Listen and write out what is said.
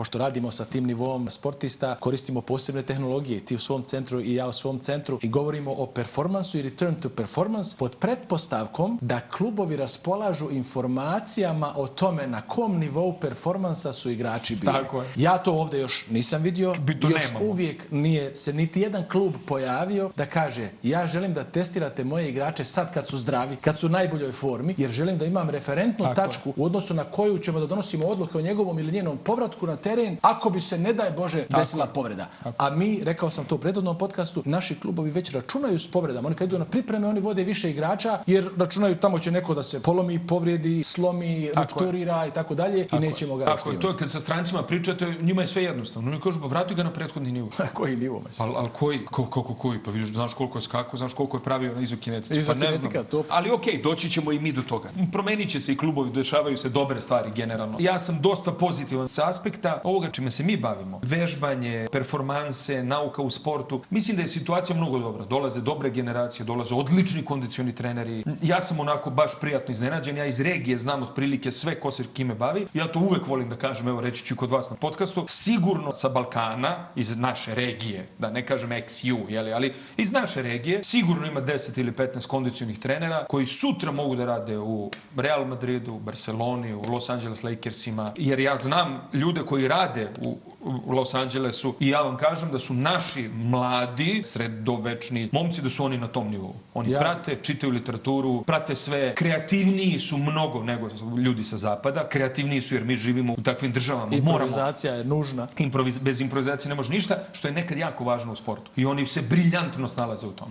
pošto radimo sa tim nivom sportista, koristimo posebne tehnologije, ti u svom centru i ja u svom centru, i govorimo o performansu i return to performance pod pretpostavkom da klubovi raspolažu informacijama o tome na kom nivou performansa su igrači bili. Tako je. Ja to ovdje još nisam vidio. Još nemamo. uvijek nije se niti jedan klub pojavio da kaže ja želim da testirate moje igrače sad kad su zdravi, kad su u najboljoj formi, jer želim da imam referentnu tačku u odnosu na koju ćemo da donosimo odluke o njegovom ili njenom povratku na teren ako bi se, ne daj Bože, desila povreda. A mi, rekao sam to u prethodnom podcastu, naši klubovi već računaju s povredama. Oni kad idu na pripreme, oni vode više igrača jer računaju tamo će neko da se polomi, povrijedi, slomi, rupturira i tako dalje i nećemo ga Tako je, to kad sa strancima pričate, njima je sve jednostavno. Oni kažu, pa vrati ga na prethodni nivo. Koji nivo, mislim? Ali koji? Pa vidiš, znaš koliko je skakao, znaš koliko je pravio na izokinetici. Izokinetika, to. Ali okej, doći ćemo i mi do toga. Promenit će se i klubovi, dešavaju se dobre stvari generalno. Ja sam dosta pozitivan sa aspekta ovoga čime se mi bavimo. Vežbanje, performanse, nauka u sportu. Mislim da je situacija mnogo dobra. Dolaze dobre generacije, dolaze odlični kondicioni treneri. Ja sam onako baš prijatno iznenađen. Ja iz regije znam otprilike sve ko se kime bavi. Ja to uvek volim da kažem, evo reći ću kod vas na podcastu. Sigurno sa Balkana, iz naše regije, da ne kažem XU, ali iz naše regije, sigurno ima 10 ili 15 kondicionih trenera koji sutra mogu da rade u Real Madridu, u Barceloni, u Los Angeles Lakersima, jer ja znam ljude koji rade u Los Angelesu i ja vam kažem da su naši mladi, sredovečni momci, da su oni na tom nivou. Oni prate, čitaju literaturu, prate sve. Kreativniji su mnogo nego ljudi sa zapada. Kreativniji su jer mi živimo u takvim državama. Improvizacija je nužna. Bez improvizacije ne može ništa, što je nekad jako važno u sportu. I oni se briljantno snalaze u tome.